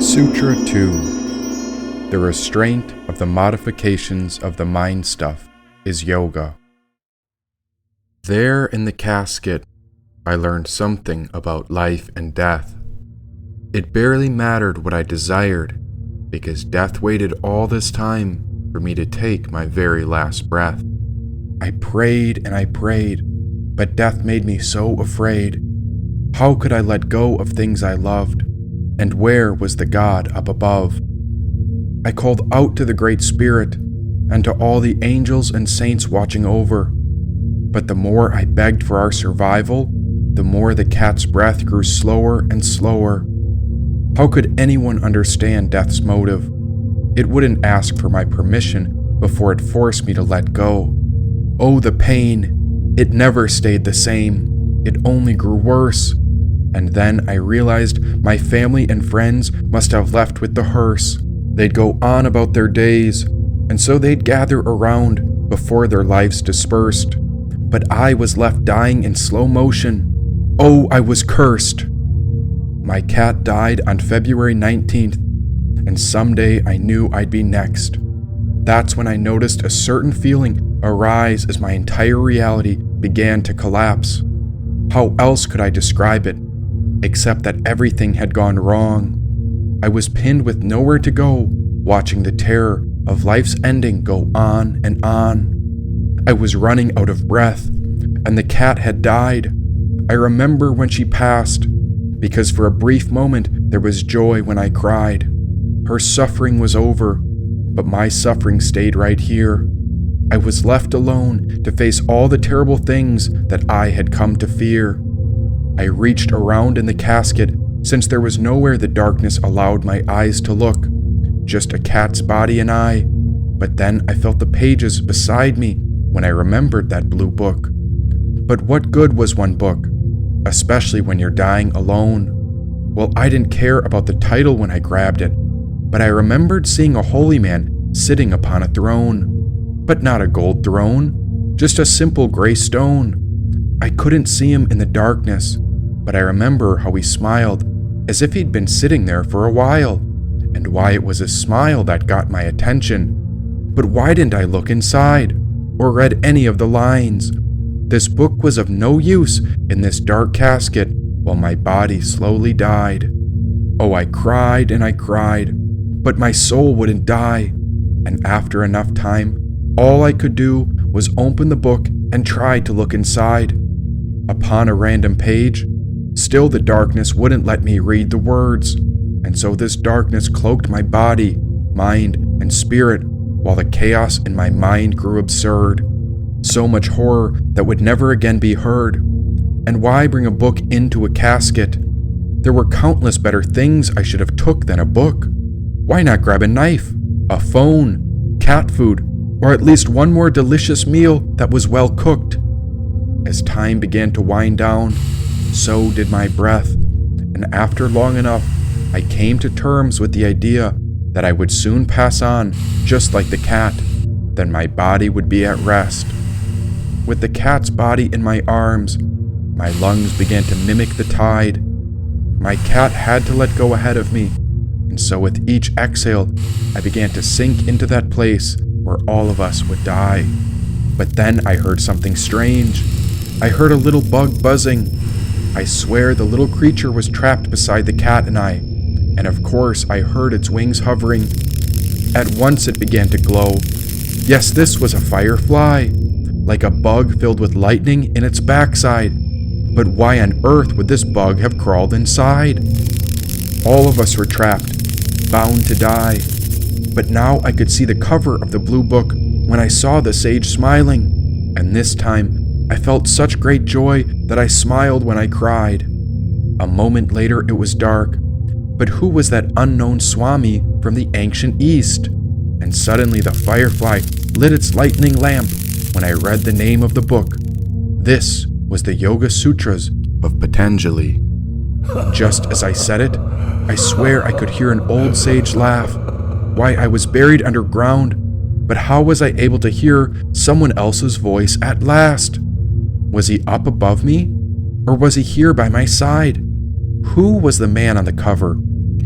Sutra 2. The restraint of the modifications of the mind stuff is yoga. There in the casket, I learned something about life and death. It barely mattered what I desired, because death waited all this time for me to take my very last breath. I prayed and I prayed, but death made me so afraid. How could I let go of things I loved? And where was the God up above? I called out to the Great Spirit and to all the angels and saints watching over. But the more I begged for our survival, the more the cat's breath grew slower and slower. How could anyone understand death's motive? It wouldn't ask for my permission before it forced me to let go. Oh, the pain! It never stayed the same. It only grew worse. And then I realized my family and friends must have left with the hearse. They'd go on about their days, and so they'd gather around before their lives dispersed. But I was left dying in slow motion. Oh, I was cursed. My cat died on February 19th, and someday I knew I'd be next. That's when I noticed a certain feeling arise as my entire reality began to collapse. How else could I describe it? Except that everything had gone wrong. I was pinned with nowhere to go, watching the terror of life's ending go on and on. I was running out of breath, and the cat had died. I remember when she passed, because for a brief moment there was joy when I cried. Her suffering was over, but my suffering stayed right here. I was left alone to face all the terrible things that I had come to fear. I reached around in the casket since there was nowhere the darkness allowed my eyes to look, just a cat's body and I. But then I felt the pages beside me when I remembered that blue book. But what good was one book, especially when you're dying alone? Well, I didn't care about the title when I grabbed it, but I remembered seeing a holy man sitting upon a throne. But not a gold throne, just a simple gray stone. I couldn't see him in the darkness, but I remember how he smiled as if he'd been sitting there for a while, and why it was his smile that got my attention. But why didn't I look inside, or read any of the lines? This book was of no use in this dark casket while my body slowly died. Oh, I cried and I cried, but my soul wouldn't die, and after enough time, all I could do was open the book and try to look inside. Upon a random page, still the darkness wouldn't let me read the words, and so this darkness cloaked my body, mind, and spirit, while the chaos in my mind grew absurd. So much horror that would never again be heard. And why bring a book into a casket? There were countless better things I should have took than a book. Why not grab a knife, a phone, cat food, or at least one more delicious meal that was well cooked? As time began to wind down, so did my breath, and after long enough, I came to terms with the idea that I would soon pass on, just like the cat. Then my body would be at rest. With the cat's body in my arms, my lungs began to mimic the tide. My cat had to let go ahead of me, and so with each exhale, I began to sink into that place where all of us would die. But then I heard something strange. I heard a little bug buzzing. I swear the little creature was trapped beside the cat and I, and of course I heard its wings hovering. At once it began to glow. Yes, this was a firefly, like a bug filled with lightning in its backside. But why on earth would this bug have crawled inside? All of us were trapped, bound to die. But now I could see the cover of the blue book when I saw the sage smiling, and this time I felt such great joy that I smiled when I cried. A moment later it was dark, but who was that unknown Swami from the ancient East? And suddenly the firefly lit its lightning lamp when I read the name of the book. This was the Yoga Sutras of Patanjali. Just as I said it, I swear I could hear an old sage laugh. Why, I was buried underground, but how was I able to hear someone else's voice at last? Was he up above me? Or was he here by my side? Who was the man on the cover?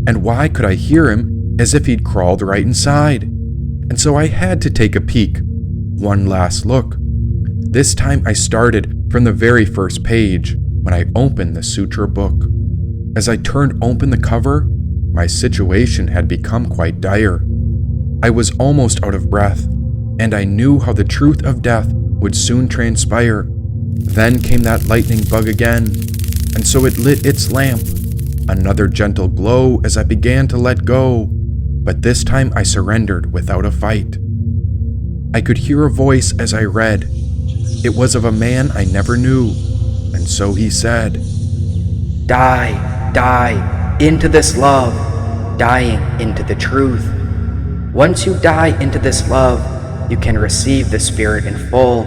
And why could I hear him as if he'd crawled right inside? And so I had to take a peek. One last look. This time I started from the very first page when I opened the Sutra book. As I turned open the cover, my situation had become quite dire. I was almost out of breath, and I knew how the truth of death would soon transpire. Then came that lightning bug again, and so it lit its lamp. Another gentle glow as I began to let go, but this time I surrendered without a fight. I could hear a voice as I read. It was of a man I never knew, and so he said, Die, die, into this love, dying into the truth. Once you die into this love, you can receive the Spirit in full.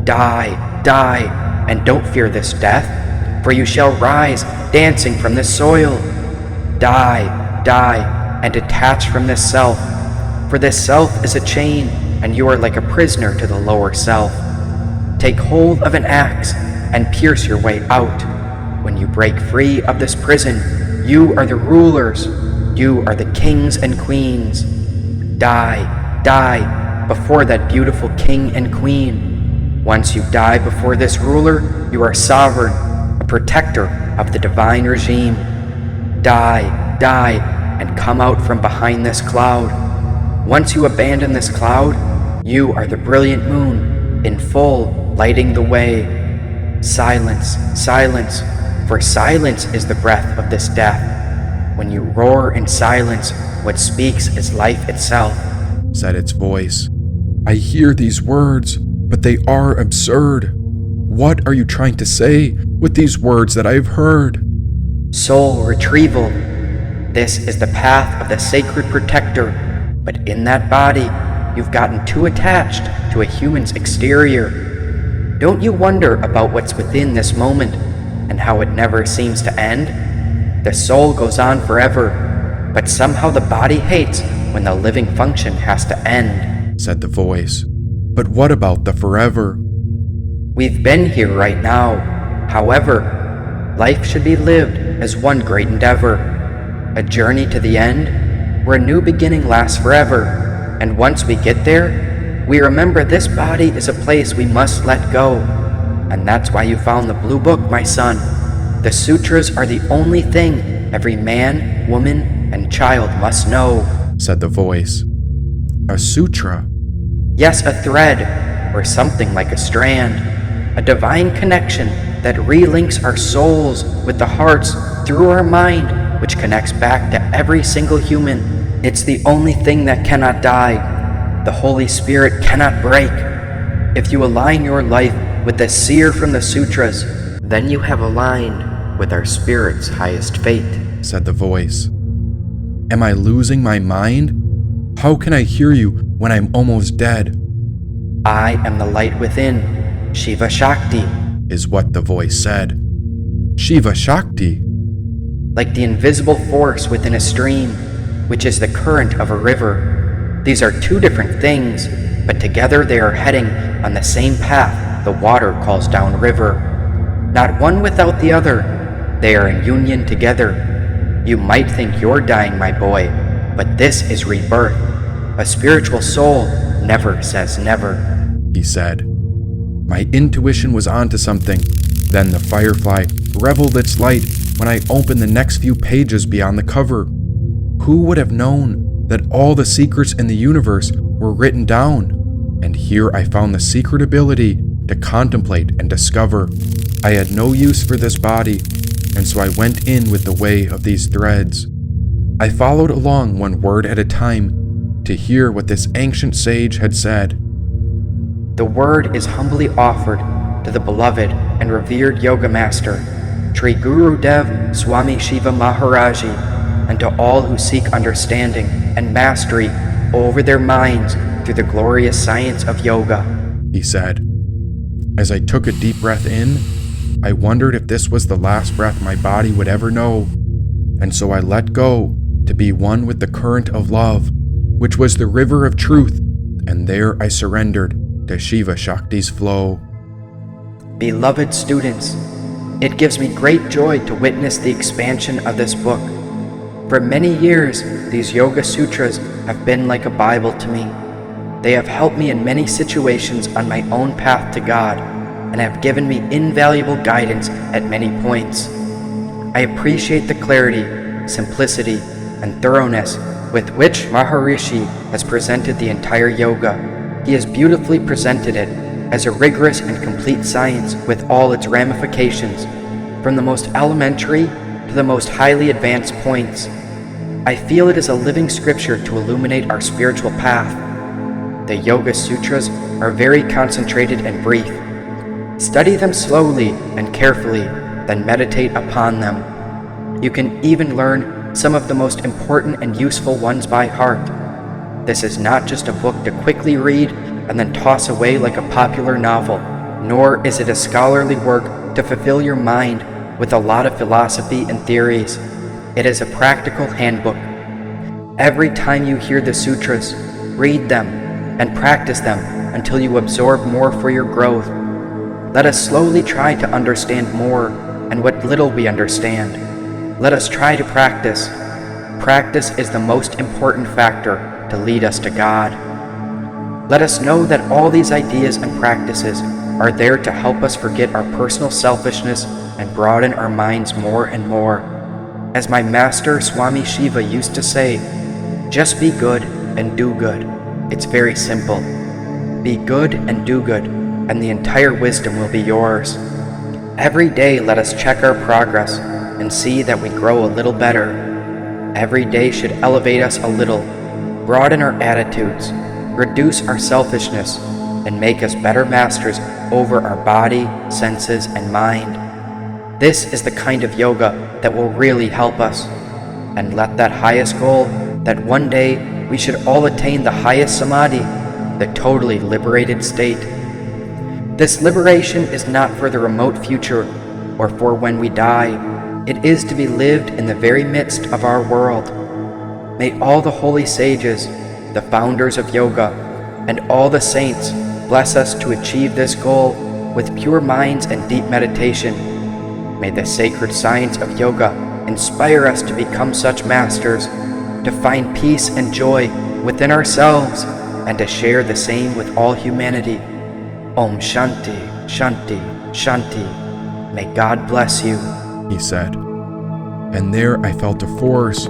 Die, die, and don't fear this death, for you shall rise dancing from this soil. Die, die, and detach from this self, for this self is a chain, and you are like a prisoner to the lower self. Take hold of an axe and pierce your way out. When you break free of this prison, you are the rulers. You are the kings and queens. Die, die, before that beautiful king and queen. Once you die before this ruler, you are sovereign, a protector of the divine regime. Die, die, and come out from behind this cloud. Once you abandon this cloud, you are the brilliant moon, in full, lighting the way. Silence, silence, for silence is the breath of this death. When you roar in silence, what speaks is life itself, said its voice. I hear these words, but they are absurd. What are you trying to say with these words that I've heard? Soul retrieval. This is the path of the sacred protector, but in that body, you've gotten too attached to a human's exterior. Don't you wonder about what's within this moment and how it never seems to end? The soul goes on forever, but somehow the body hates when the living function has to end, said the voice. But what about the forever? We've been here right now. However, life should be lived as one great endeavor, a journey to the end where a new beginning lasts forever. And once we get there, we remember this body is a place we must let go. And that's why you found the blue book, my son. The sutras are the only thing every man, woman, and child must know, said the voice. A sutra? Yes, a thread, or something like a strand. A divine connection that relinks our souls with the hearts through our mind, which connects back to every single human. It's the only thing that cannot die. The Holy Spirit cannot break. If you align your life with the seer from the sutras, then you have aligned with our spirit's highest fate, said the voice. Am I losing my mind? How can I hear you when I'm almost dead? I am the light within, Shiva Shakti, is what the voice said. Shiva Shakti? Like the invisible force within a stream, which is the current of a river. These are two different things, but together they are heading on the same path the water calls downriver. Not one without the other. They are in union together. You might think you're dying, my boy, but this is rebirth. A spiritual soul never says never, he said. My intuition was onto something. Then the firefly reveled its light when I opened the next few pages beyond the cover. Who would have known that all the secrets in the universe were written down? And here I found the secret ability to contemplate and discover. I had no use for this body, and so I went in with the way of these threads. I followed along one word at a time to hear what this ancient sage had said. The word is humbly offered to the beloved and revered yoga master, Sri Guru Dev Swami Shiva Maharaji, and to all who seek understanding and mastery over their minds through the glorious science of yoga, he said. As I took a deep breath in, I wondered if this was the last breath my body would ever know, and so I let go to be one with the current of love, which was the river of truth, and there I surrendered to Shiva Shakti's flow. Beloved students, It gives me great joy to witness the expansion of this book. For many years, these Yoga Sutras have been like a Bible to me. They have helped me in many situations on my own path to God, and have given me invaluable guidance at many points. I appreciate the clarity, simplicity, and thoroughness with which Maharishi has presented the entire yoga. He has beautifully presented it as a rigorous and complete science with all its ramifications, from the most elementary to the most highly advanced points. I feel it is a living scripture to illuminate our spiritual path. The Yoga Sutras are very concentrated and brief. Study them slowly and carefully, then meditate upon them. You can even learn some of the most important and useful ones by heart. This is not just a book to quickly read and then toss away like a popular novel, nor is it a scholarly work to fulfill your mind with a lot of philosophy and theories. It is a practical handbook. Every time you hear the sutras, read them and practice them until you absorb more for your growth. Let us slowly try to understand more, and what little we understand, let us try to practice. Practice is the most important factor to lead us to God. Let us know that all these ideas and practices are there to help us forget our personal selfishness and broaden our minds more and more. As my master Swami Shiva used to say, just be good and do good. It's very simple. Be good and do good, and the entire wisdom will be yours. Every day let us check our progress and see that we grow a little better. Every day should elevate us a little, broaden our attitudes, reduce our selfishness, and make us better masters over our body, senses, and mind. This is the kind of yoga that will really help us. And let that highest goal, that one day we should all attain the highest samadhi, the totally liberated state. This liberation is not for the remote future or for when we die. It is to be lived in the very midst of our world. May all the holy sages, the founders of yoga, and all the saints bless us to achieve this goal with pure minds and deep meditation. May the sacred science of yoga inspire us to become such masters, to find peace and joy within ourselves, and to share the same with all humanity. Om Shanti, Shanti, Shanti. May God bless you, he said. And there I felt a force,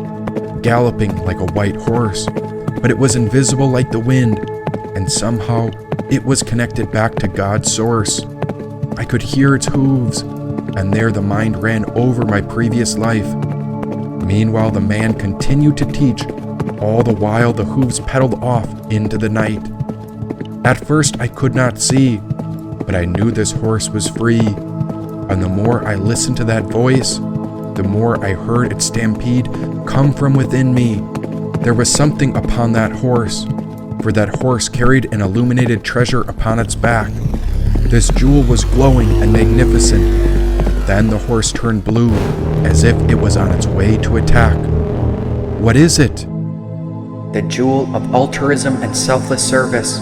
galloping like a white horse, but it was invisible like the wind, and somehow it was connected back to God's source. I could hear its hooves, and there the mind ran over my previous life. Meanwhile, the man continued to teach, all the while the hooves pedaled off into the night. At first I could not see, but I knew this horse was free, and the more I listened to that voice, the more I heard its stampede come from within me. There was something upon that horse, for that horse carried an illuminated treasure upon its back. This jewel was glowing and magnificent. Then the horse turned blue, as if it was on its way to attack. What is it? the jewel of altruism and selfless service,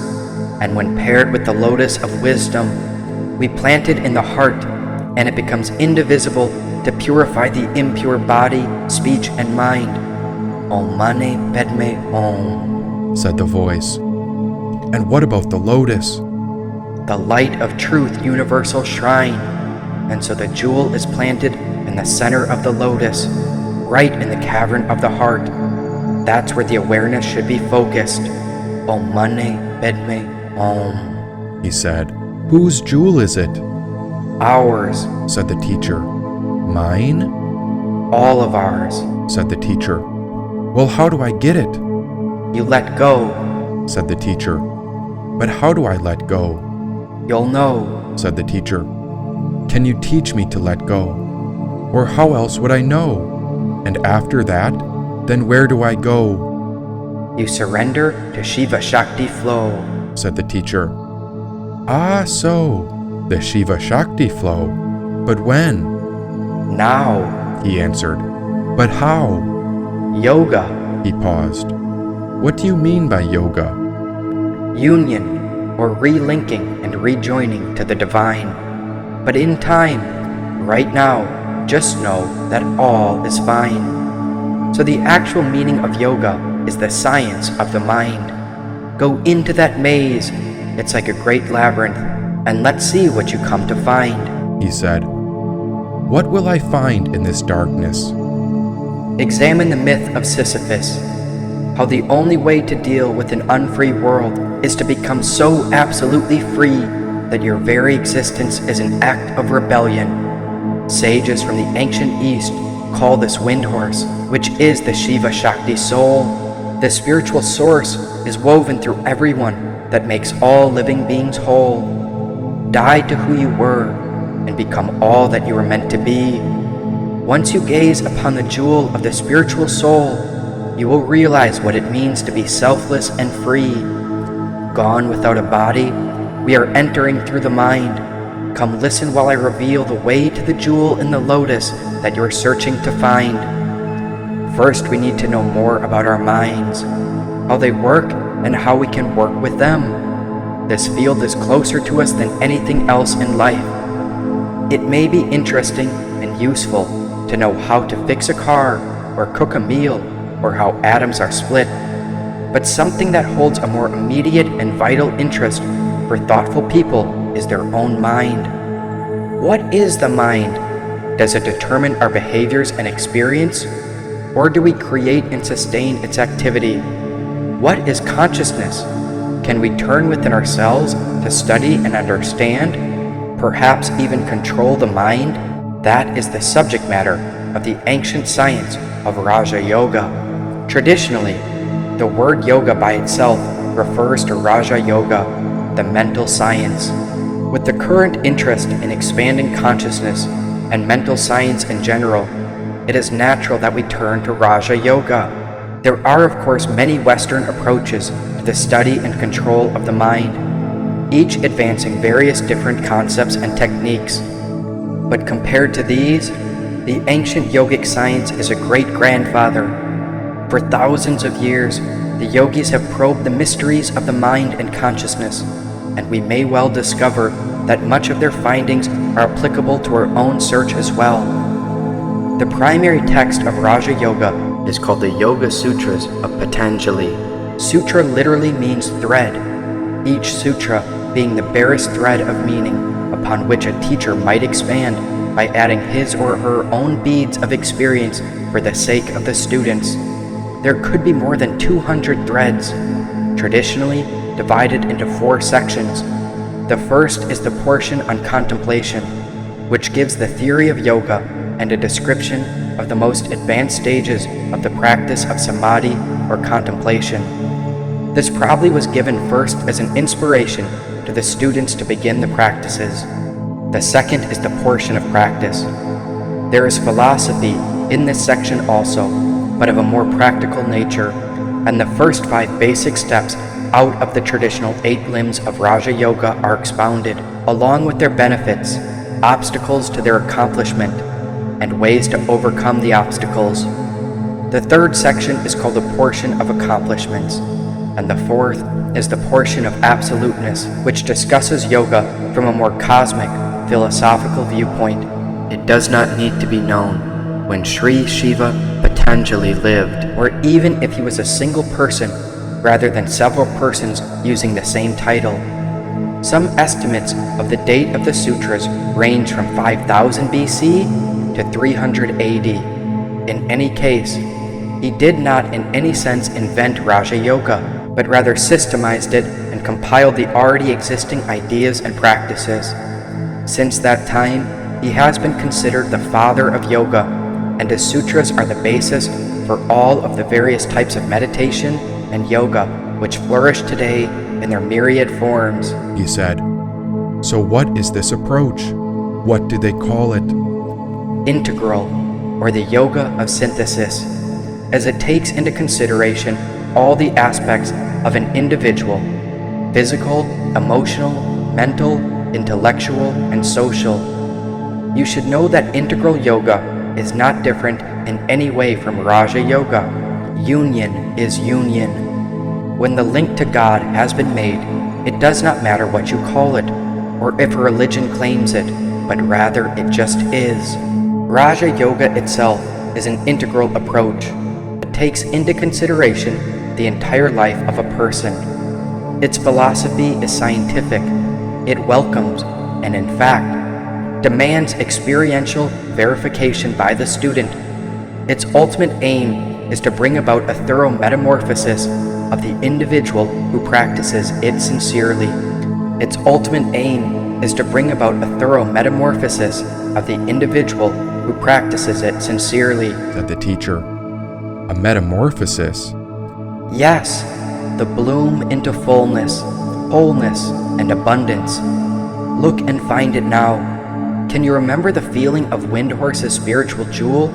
and when paired with the lotus of wisdom, we plant it in the heart, and it becomes indivisible to purify the impure body, speech, and mind. Om Mani Padme Om, said the voice. And what about the lotus? The light of truth universal shrine. And so the jewel is planted in the center of the lotus, right in the cavern of the heart. That's where the awareness should be focused. Om Mani Padme Om, he said. Whose jewel is it? Ours, said the teacher. Mine? All of ours, said the teacher. Well, how do I get it? You let go, said the teacher. But how do I let go? You'll know, said the teacher. Can you teach me to let go? Or how else would I know? And after that, then where do I go? You surrender to Shiva Shakti flow, said the teacher. Ah, so, the Shiva Shakti flow. But when? Now, he answered. But how? Yoga, he paused. What do you mean by yoga? Union, or relinking and rejoining to the divine. But in time, Right now, just know that all is fine. So the actual meaning of yoga is the science of the mind. Go into that maze. It's like a great labyrinth, and let's see what you come to find, he said. What will I find in this darkness? Examine the myth of Sisyphus, how the only way to deal with an unfree world is to become so absolutely free that your very existence is an act of rebellion. Sages from the ancient East call this wind horse, which is the Shiva Shakti soul. The spiritual source is woven through everyone that makes all living beings whole. Die to who you were and become all that you were meant to be. Once you gaze upon the jewel of the spiritual soul, you will realize what it means to be selfless and free. Gone without a body, we are entering through the mind. Come listen while I reveal the way to the jewel in the lotus that you are searching to find. First, we need to know more about our minds, how they work, and how we can work with them. This field is closer to us than anything else in life. It may be interesting and useful to know how to fix a car or cook a meal or how atoms are split, but something that holds a more immediate and vital interest for thoughtful people is their own mind. What is the mind? Does it determine our behaviors and experience, or do we create and sustain its activity? What is consciousness? Can we turn within ourselves to study and understand, perhaps even control the mind? That is the subject matter of the ancient science of Raja Yoga. Traditionally, the word yoga by itself refers to Raja Yoga, the mental science. With the current interest in expanding consciousness and mental science in general, it is natural that we turn to Raja Yoga. There are, of course, many Western approaches to the study and control of the mind, each advancing various different concepts and techniques. But compared to these, the ancient yogic science is a great-grandfather. For thousands of years, the yogis have probed the mysteries of the mind and consciousness, and we may well discover that much of their findings are applicable to our own search as well. The primary text of Raja Yoga is called the Yoga Sutras of Patanjali. Sutra literally means thread, each sutra being the barest thread of meaning upon which a teacher might expand by adding his or her own beads of experience for the sake of the students. There could be more than 200 threads, traditionally divided into 4 sections. The first is the portion on contemplation, which gives the theory of yoga and a description of the most advanced stages of the practice of samadhi or contemplation. This probably was given first as an inspiration to the students to begin the practices. The second is the portion of practice. There is philosophy in this section also, but of a more practical nature, and the first 5 basic steps out of the traditional 8 limbs of Raja Yoga are expounded, along with their benefits, obstacles to their accomplishment, and ways to overcome the obstacles. The third section is called the portion of accomplishments, and the fourth is the portion of absoluteness, which discusses yoga from a more cosmic, philosophical viewpoint. It does not need to be known when Sri Shiva Patanjali lived, or even if he was a single person rather than several persons using the same title. Some estimates of the date of the sutras range from 5000 BC to 300 AD. In any case, he did not in any sense invent Raja Yoga, but rather systemized it and compiled the already existing ideas and practices. Since that time, he has been considered the father of yoga, and his sutras are the basis for all of the various types of meditation and yoga which flourish today in their myriad forms, he said. So what is this approach? What do they call it? Integral, or the yoga of synthesis, as it takes into consideration all the aspects of an individual: physical, emotional, mental, intellectual, and social. You should know that integral yoga is not different in any way from Raja Yoga. Union is union. When the link to God has been made, it does not matter what you call it, or if a religion claims it. but rather it just is. Raja Yoga itself is an integral approach that takes into consideration the entire life of a person. Its philosophy is scientific. It welcomes, and in fact, demands experiential verification by the student. Its ultimate aim is to bring about a thorough metamorphosis of the individual who practices it sincerely. Its ultimate aim is to bring about a thorough metamorphosis of the individual who practices it sincerely, said the teacher. A metamorphosis? Yes, the bloom into fullness, wholeness, and abundance. Look and find it now. Can you remember the feeling of Windhorse's spiritual jewel?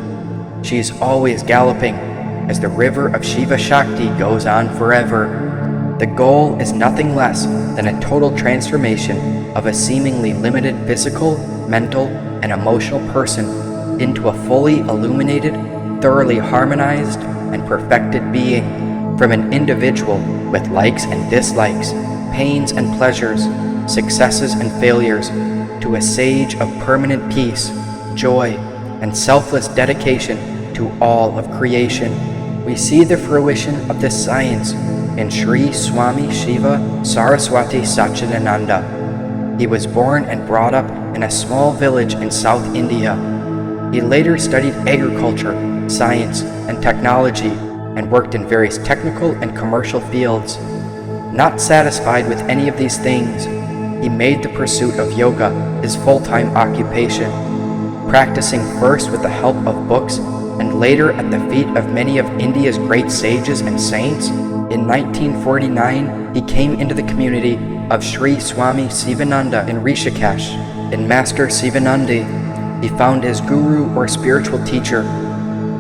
She is always galloping as the river of Shiva Shakti goes on forever. The goal is nothing less than a total transformation of a seemingly limited physical, mental, and emotional person into a fully illuminated, thoroughly harmonized, and perfected being. From an individual with likes and dislikes, pains and pleasures, successes and failures, to a sage of permanent peace, joy, and selfless dedication to all of creation. We see the fruition of this science in Sri Swami Shiva Saraswati Satchidananda. He was born and brought up in a small village in South India. He later studied agriculture, science, and technology, and worked in various technical and commercial fields. Not satisfied with any of these things, he made the pursuit of yoga his full-time occupation, practicing first with the help of books and later at the feet of many of India's great sages and saints. In 1949, he came into the community of Sri Swami Sivananda in Rishikesh. In Master Sivanandi, he found his guru or spiritual teacher.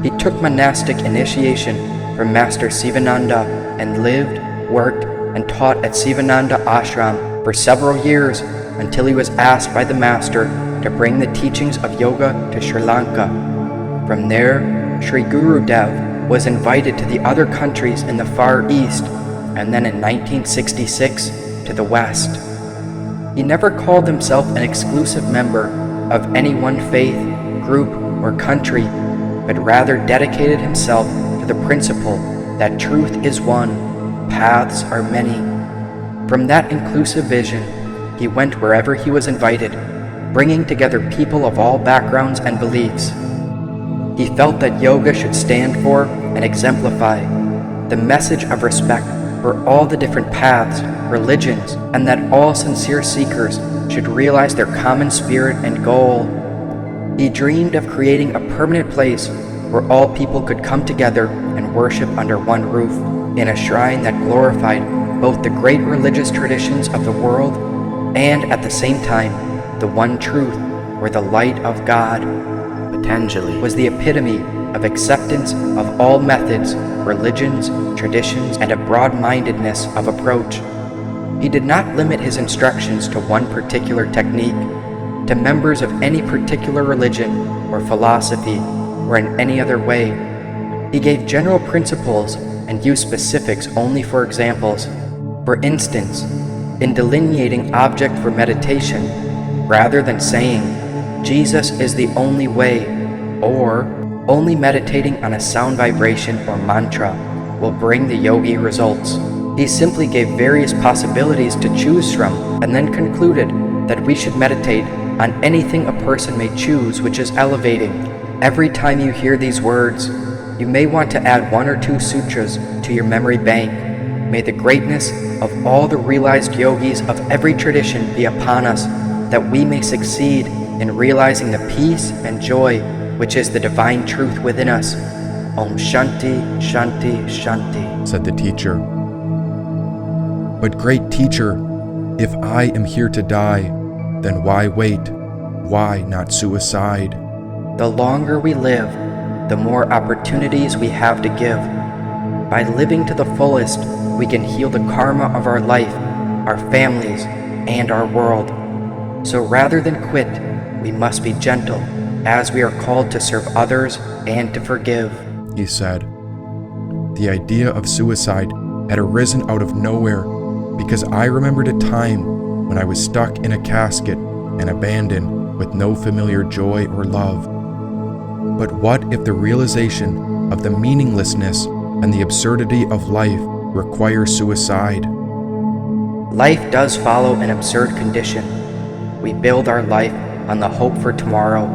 He took monastic initiation from Master Sivananda and lived, worked, and taught at Sivananda Ashram for several years until he was asked by the master to bring the teachings of yoga to Sri Lanka. From there, Sri Guru Dev was invited to the other countries in the Far East, and then in 1966 to the West. He never called himself an exclusive member of any one faith, group, or country, but rather dedicated himself to the principle that truth is one, paths are many. From that inclusive vision, he went wherever he was invited, bringing together people of all backgrounds and beliefs. He felt that yoga should stand for and exemplify the message of respect for all the different paths, religions, and that all sincere seekers should realize their common spirit and goal. He dreamed of creating a permanent place where all people could come together and worship under one roof, in a shrine that glorified both the great religious traditions of the world and at the same time the one truth where the light of God, Patanjali, was the epitome of acceptance of all methods, religions, traditions, and a broad-mindedness of approach. He did not limit his instructions to one particular technique, to members of any particular religion or philosophy, or in any other way. He gave general principles and used specifics only for examples. For instance, in delineating object for meditation, rather than saying, Jesus is the only way, or only meditating on a sound vibration or mantra will bring the yogi results. He simply gave various possibilities to choose from and then concluded that we should meditate on anything a person may choose which is elevating. Every time you hear these words, you may want to add 1 or 2 sutras to your memory bank. May the greatness of all the realized yogis of every tradition be upon us, that we may succeed in realizing the peace and joy which is the divine truth within us. Om Shanti, Shanti, Shanti, said the teacher. But great teacher, if I am here to die, then why wait? Why not suicide? The longer we live, the more opportunities we have to give. By living to the fullest, we can heal the karma of our life, our families, and our world. So rather than quit, we must be gentle, as we are called to serve others and to forgive, he said. The idea of suicide had arisen out of nowhere because I remembered a time when I was stuck in a casket and abandoned with no familiar joy or love. But what if the realization of the meaninglessness and the absurdity of life requires suicide? Life does follow an absurd condition. We build our life on the hope for tomorrow,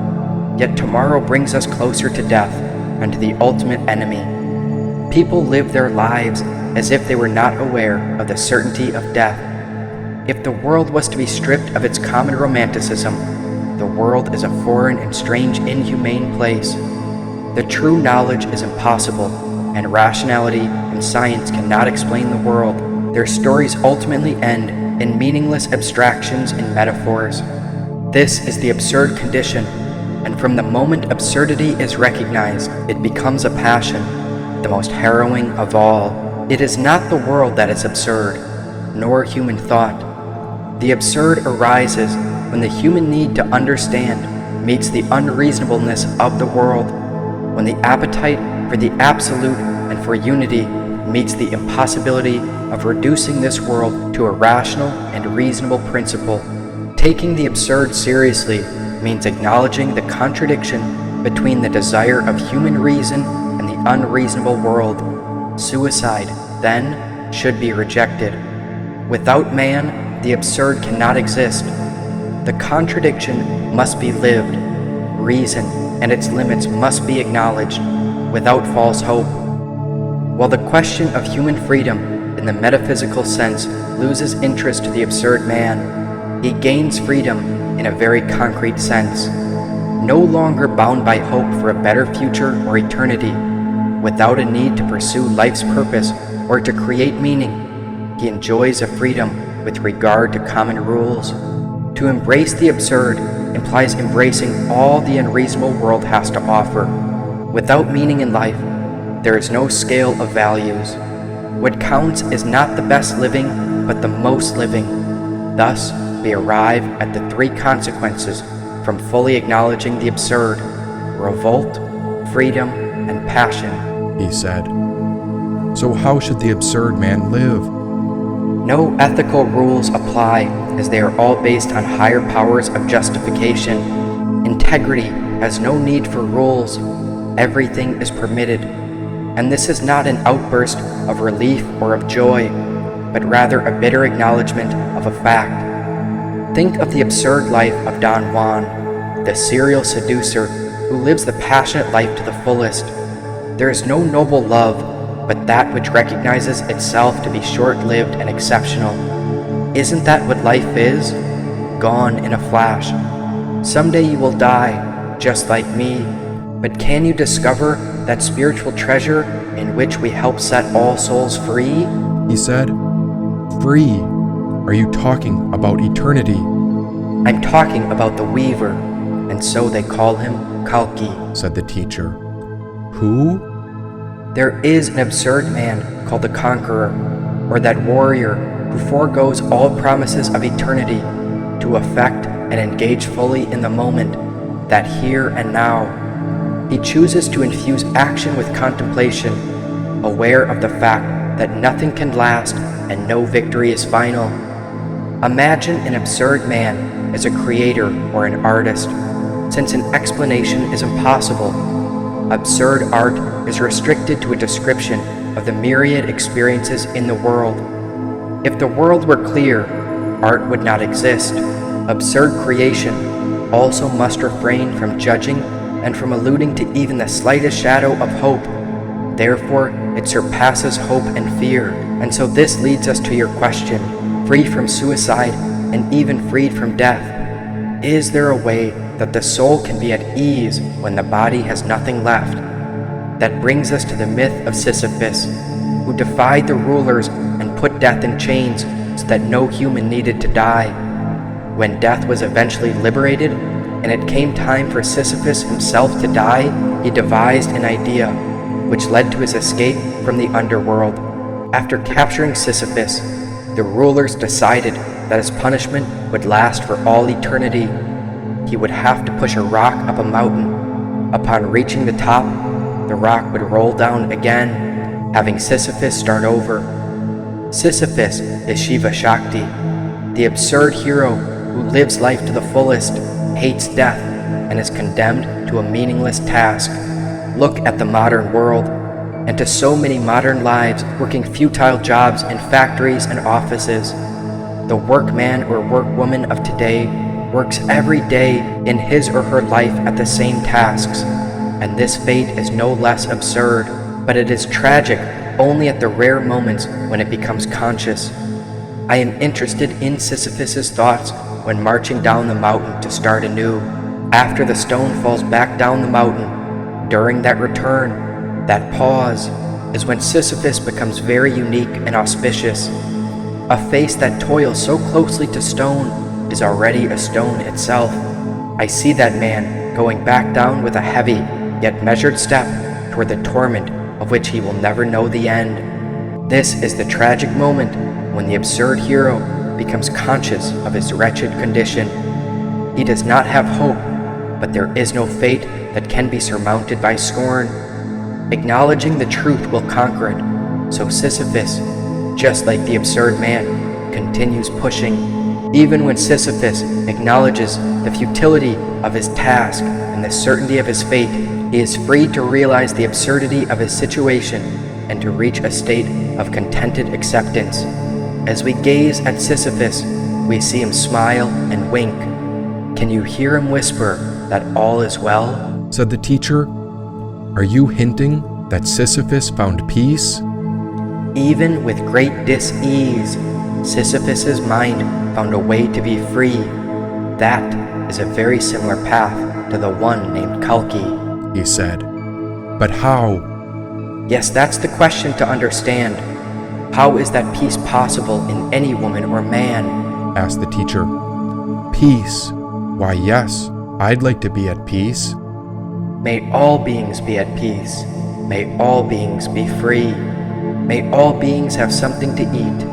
yet tomorrow brings us closer to death and to the ultimate enemy. People live their lives as if they were not aware of the certainty of death. If the world was to be stripped of its common romanticism, the world is a foreign and strange, inhumane place. The true knowledge is impossible, and rationality and science cannot explain the world. Their stories ultimately end in meaningless abstractions and metaphors. This is the absurd condition, and from the moment absurdity is recognized, it becomes a passion, the most harrowing of all. It is not the world that is absurd, nor human thought. The absurd arises when the human need to understand meets the unreasonableness of the world, when the appetite for the absolute and for unity meets the impossibility of reducing this world to a rational and reasonable principle. Taking the absurd seriously means acknowledging the contradiction between the desire of human reason and the unreasonable world. Suicide, then, should be rejected. Without man, the absurd cannot exist. The contradiction must be lived. Reason and its limits must be acknowledged without false hope. While the question of human freedom in the metaphysical sense loses interest to the absurd man, he gains freedom in a very concrete sense. No longer bound by hope for a better future or eternity, without a need to pursue life's purpose or to create meaning, he enjoys a freedom with regard to common rules. To embrace the absurd implies embracing all the unreasonable world has to offer. Without meaning in life, there is no scale of values. What counts is not the best living, but the most living. Thus, we arrive at the three consequences from fully acknowledging the absurd: revolt, freedom, and passion, he said. So how should the absurd man live? No ethical rules apply, as they are all based on higher powers of justification. Integrity has no need for rules. Everything is permitted. And this is not an outburst of relief or of joy, but rather a bitter acknowledgement of a fact. Think of the absurd life of Don Juan, the serial seducer who lives the passionate life to the fullest. There is no noble love but that which recognizes itself to be short-lived and exceptional. Isn't that what life is? Gone in a flash. Someday you will die, just like me, but can you discover that spiritual treasure in which we help set all souls free? He said. Free? Are you talking about eternity? I'm talking about the Weaver, and so they call him Kalki, said the teacher. Who? There is an absurd man called the Conqueror, or that warrior who foregoes all promises of eternity to affect and engage fully in the moment, that here and now. He chooses to infuse action with contemplation, aware of the fact that nothing can last and no victory is final. Imagine an absurd man as a creator or an artist, since an explanation is impossible. Absurd art is restricted to a description of the myriad experiences in the world. If the world were clear, art would not exist. Absurd creation also must refrain from judging and from alluding to even the slightest shadow of hope. Therefore, it surpasses hope and fear. And so this leads us to your question, free from suicide and even freed from death. Is there a way that the soul can be at ease when the body has nothing left? That brings us to the myth of Sisyphus, who defied the rulers and put death in chains so that no human needed to die. When death was eventually liberated, and it came time for Sisyphus himself to die, he devised an idea, which led to his escape from the underworld. After capturing Sisyphus, the rulers decided that his punishment would last for all eternity. He would have to push a rock up a mountain. Upon reaching the top, the rock would roll down again, having Sisyphus start over. Sisyphus is Shiva Shakti, the absurd hero who lives life to the fullest, hates death, and is condemned to a meaningless task. Look at the modern world, and to so many modern lives working futile jobs in factories and offices. The workman or workwoman of today works every day in his or her life at the same tasks, and this fate is no less absurd, but it is tragic only at the rare moments when it becomes conscious. I am interested in Sisyphus's thoughts when marching down the mountain to start anew. After the stone falls back down the mountain, during that return, that pause, is when Sisyphus becomes very unique and auspicious. A face that toils so closely to stone is already a stone itself. I see that man going back down with a heavy yet measured step toward the torment of which he will never know the end. This is the tragic moment when the absurd hero becomes conscious of his wretched condition. He does not have hope, but there is no fate that can be surmounted by scorn. Acknowledging the truth will conquer it, so Sisyphus, just like the absurd man, continues pushing. Even when Sisyphus acknowledges the futility of his task and the certainty of his fate, he is free to realize the absurdity of his situation and to reach a state of contented acceptance. As we gaze at Sisyphus, we see him smile and wink. Can you hear him whisper that all is well? Said the teacher. Are you hinting that Sisyphus found peace? Even with great dis-ease, Sisyphus's mind found a way to be free. That is a very similar path to the one named Kalki, he said. But how? Yes, that's the question to understand. How is that peace possible in any woman or man? Asked the teacher. Peace? Why, yes, I'd like to be at peace. May all beings be at peace. May all beings be free. May all beings have something to eat.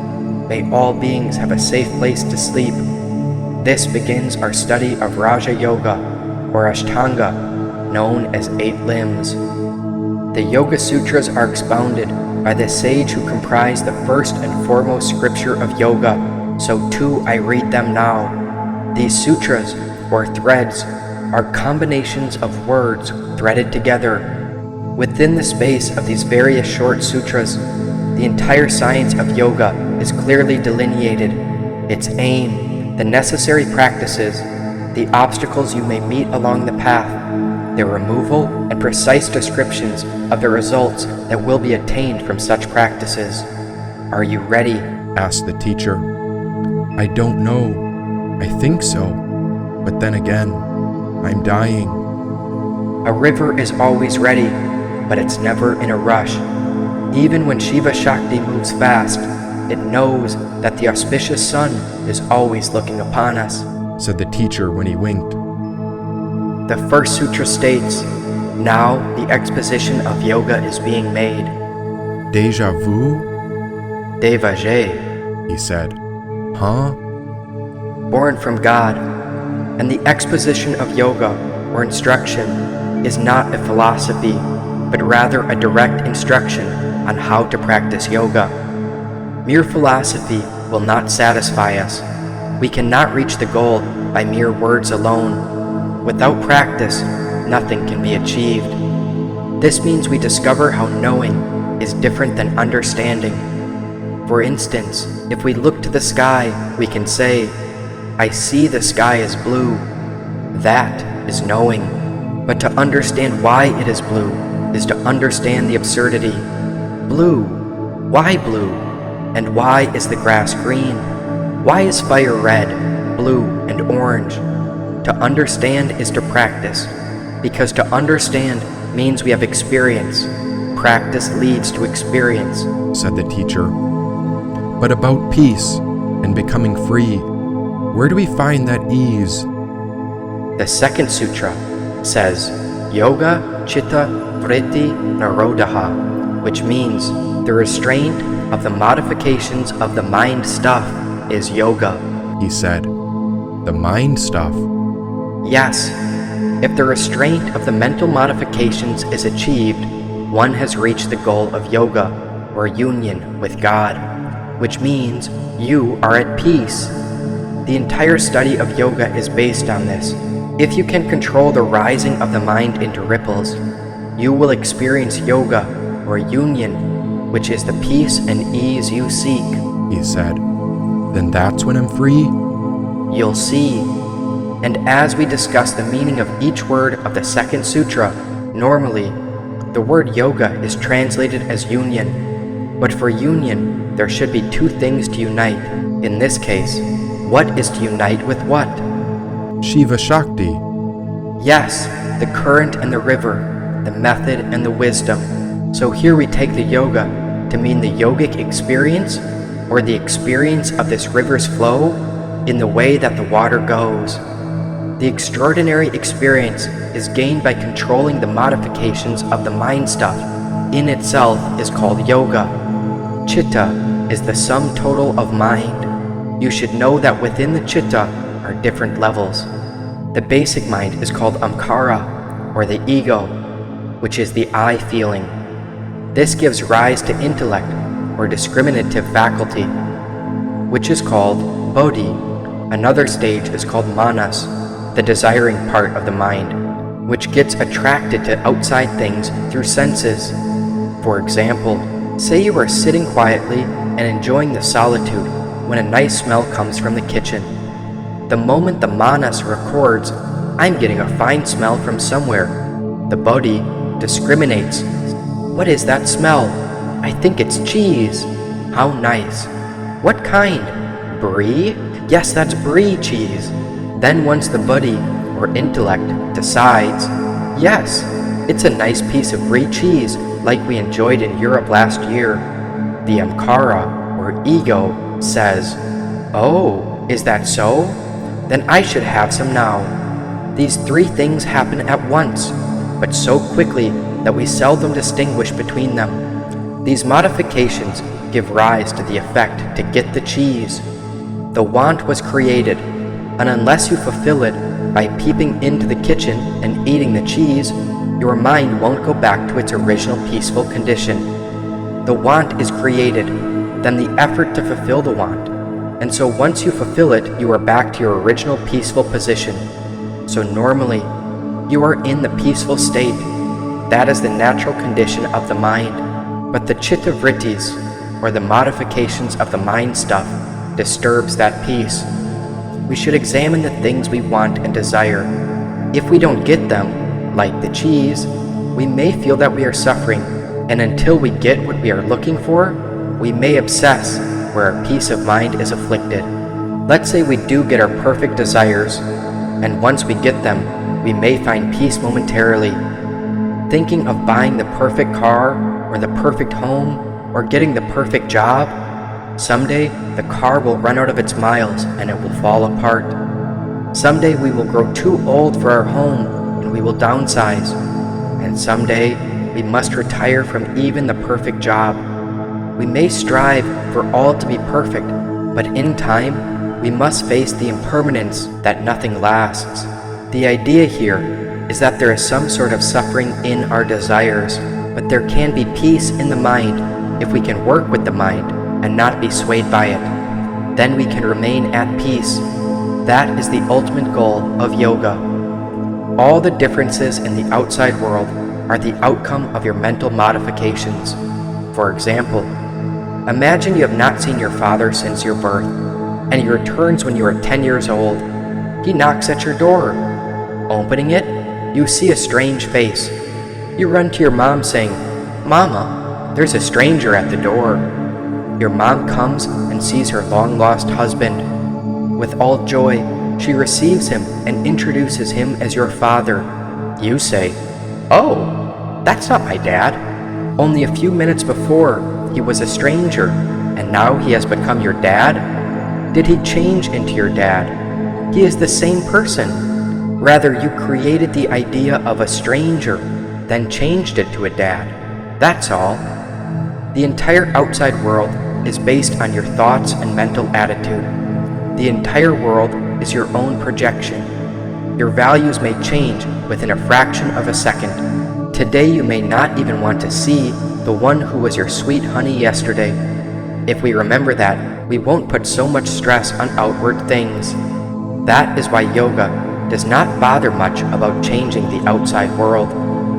May all beings have a safe place to sleep. This begins our study of Raja Yoga, or Ashtanga, known as 8 limbs. The Yoga Sutras are expounded by the sage who comprise the first and foremost scripture of yoga, so too I read them now. These sutras, or threads, are combinations of words threaded together. Within the space of these various short sutras, the entire science of yoga is clearly delineated. Its aim, the necessary practices, the obstacles you may meet along the path, their removal, and precise descriptions of the results that will be attained from such practices. Are you ready? Asked the teacher. I don't know. I think so. But then again, I'm dying. A river is always ready, but it's never in a rush. Even when Shiva Shakti moves fast, it knows that the auspicious sun is always looking upon us, said the teacher when he winked. The first sutra states, now the exposition of yoga is being made. Deja vu? Devaje, he said. Huh? Born from God, and the exposition of yoga, or instruction, is not a philosophy, but rather a direct instruction on how to practice yoga. Mere philosophy will not satisfy us. We cannot reach the goal by mere words alone. Without practice, nothing can be achieved. This means we discover how knowing is different than understanding. For instance, if we look to the sky, we can say, I see the sky is blue. That is knowing. But to understand why it is blue is to understand the absurdity. Blue? Why blue? And why is the grass green? Why is fire red, blue, and orange? To understand is to practice, because to understand means we have experience. Practice leads to experience, said the teacher. But about peace and becoming free, where do we find that ease? The second sutra says, Yoga Chitta Vritti Narodaha, which means the restraint of the modifications of the mind stuff is yoga, he said. The mind stuff? Yes. If the restraint of the mental modifications is achieved, one has reached the goal of yoga, or union with God, which means you are at peace. The entire study of yoga is based on this. If you can control the rising of the mind into ripples, you will experience yoga or union, which is the peace and ease you seek, he said. Then that's when I'm free? You'll see. And as we discuss the meaning of each word of the second sutra, normally, the word yoga is translated as union. But for union, there should be two things to unite. In this case, what is to unite with what? Shiva Shakti. Yes, the current and the river, the method and the wisdom. So here we take the yoga to mean the yogic experience, or the experience of this river's flow in the way that the water goes. The extraordinary experience is gained by controlling the modifications of the mind stuff. In itself is called yoga. Chitta is the sum total of mind. You should know that within the chitta are different levels. The basic mind is called amkara, or the ego, which is the I feeling. This gives rise to intellect, or discriminative faculty, which is called bodhi. Another stage is called manas, the desiring part of the mind, which gets attracted to outside things through senses. For example, say you are sitting quietly and enjoying the solitude when a nice smell comes from the kitchen. The moment the manas records, I'm getting a fine smell from somewhere, the bodhi discriminates. What is that smell? I think it's cheese. How nice. What kind? Brie? Yes, that's brie cheese. Then once the bodhi, or intellect, decides, yes, it's a nice piece of brie cheese like we enjoyed in Europe last year, the amkara, or ego, says, oh, is that so? Then I should have some now. These three things happen at once, but so quickly that we seldom distinguish between them. These modifications give rise to the effect to get the cheese. The want was created, and unless you fulfill it by peeping into the kitchen and eating the cheese, your mind won't go back to its original peaceful condition. The want is created, then the effort to fulfill the want. And so once you fulfill it, you are back to your original peaceful position. So normally, you are in the peaceful state. That is the natural condition of the mind. But the chitta vrittis, or the modifications of the mind stuff, disturbs that peace. We should examine the things we want and desire. If we don't get them, like the cheese, we may feel that we are suffering, and until we get what we are looking for, we may obsess where our peace of mind is afflicted. Let's say we do get our perfect desires, and once we get them, we may find peace momentarily. Thinking of buying the perfect car, or the perfect home, or getting the perfect job, someday the car will run out of its miles and it will fall apart. Someday we will grow too old for our home and we will downsize. And someday we must retire from even the perfect job. We may strive for all to be perfect, but in time we must face the impermanence that nothing lasts. The idea here is that there is some sort of suffering in our desires, but there can be peace in the mind if we can work with the mind and not be swayed by it. Then we can remain at peace. That is the ultimate goal of yoga. All the differences in the outside world are the outcome of your mental modifications. For example, imagine you have not seen your father since your birth, and he returns when you are 10 years old. He knocks at your door. Opening it, you see a strange face. You run to your mom saying, "Mama, there's a stranger at the door." Your mom comes and sees her long-lost husband. With all joy, she receives him and introduces him as your father. You say, "Oh, that's not my dad. Only a few minutes before, he was a stranger, and now he has become your dad?" Did he change into your dad? He is the same person. Rather, you created the idea of a stranger, then changed it to a dad. That's all. The entire outside world is based on your thoughts and mental attitude. The entire world is your own projection. Your values may change within a fraction of a second. Today you may not even want to see the one who was your sweet honey yesterday. If we remember that, we won't put so much stress on outward things. That is why yoga does not bother much about changing the outside world.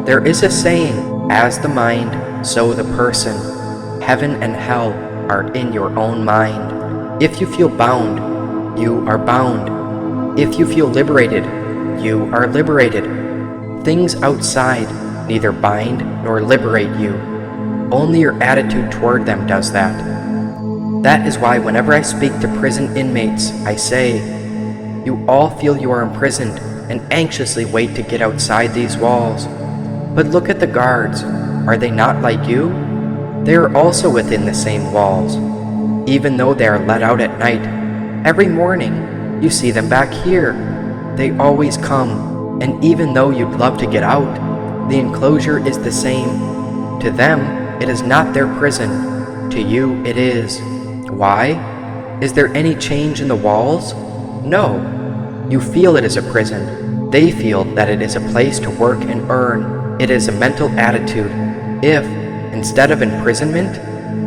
There is a saying, as the mind, so the person. Heaven and hell are in your own mind. If you feel bound, you are bound. If you feel liberated, you are liberated. Things outside neither bind nor liberate you. Only your attitude toward them does that. That is why whenever I speak to prison inmates, I say, you all feel you are imprisoned and anxiously wait to get outside these walls. But look at the guards. Are they not like you? They are also within the same walls. Even though they are let out at night, every morning you see them back here. They always come, and even though you'd love to get out, the enclosure is the same. To them, it is not their prison. To you, it is. Why? Is there any change in the walls? No. You feel it is a prison. They feel that it is a place to work and earn. It is a mental attitude. If, instead of imprisonment,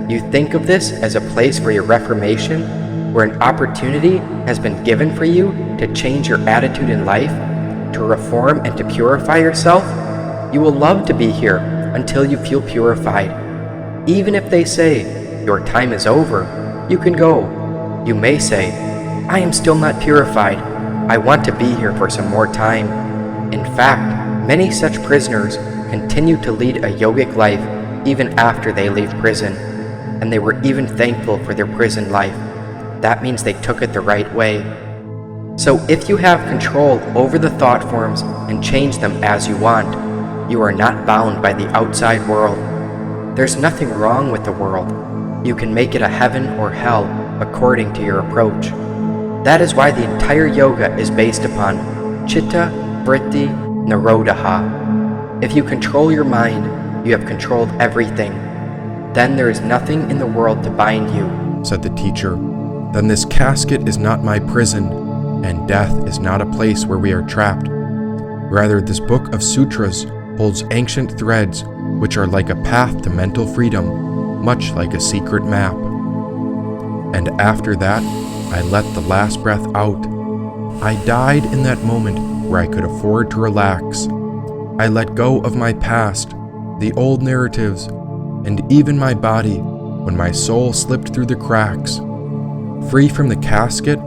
you think of this as a place for your reformation, where an opportunity has been given for you to change your attitude in life, to reform and to purify yourself, you will love to be here until you feel purified. Even if they say, your time is over, you can go. You may say, I am still not purified. I want to be here for some more time. In fact, many such prisoners continue to lead a yogic life even after they leave prison, and they were even thankful for their prison life. That means they took it the right way. So if you have control over the thought forms and change them as you want, you are not bound by the outside world. There's nothing wrong with the world. You can make it a heaven or hell according to your approach. That is why the entire yoga is based upon Chitta, Vritti, Nirodha. If you control your mind, you have controlled everything. Then there is nothing in the world to bind you, said the teacher. Then this casket is not my prison, and death is not a place where we are trapped. Rather, this book of sutras holds ancient threads which are like a path to mental freedom, much like a secret map. And after that, I let the last breath out. I died in that moment where I could afford to relax. I let go of my past, the old narratives, and even my body when my soul slipped through the cracks. Free from the casket,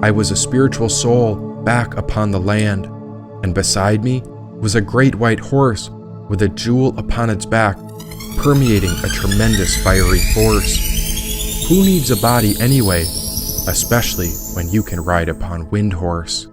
I was a spiritual soul back upon the land, and beside me was a great white horse with a jewel upon its back, permeating a tremendous fiery force. Who needs a body anyway, especially when you can ride upon Wind Horse?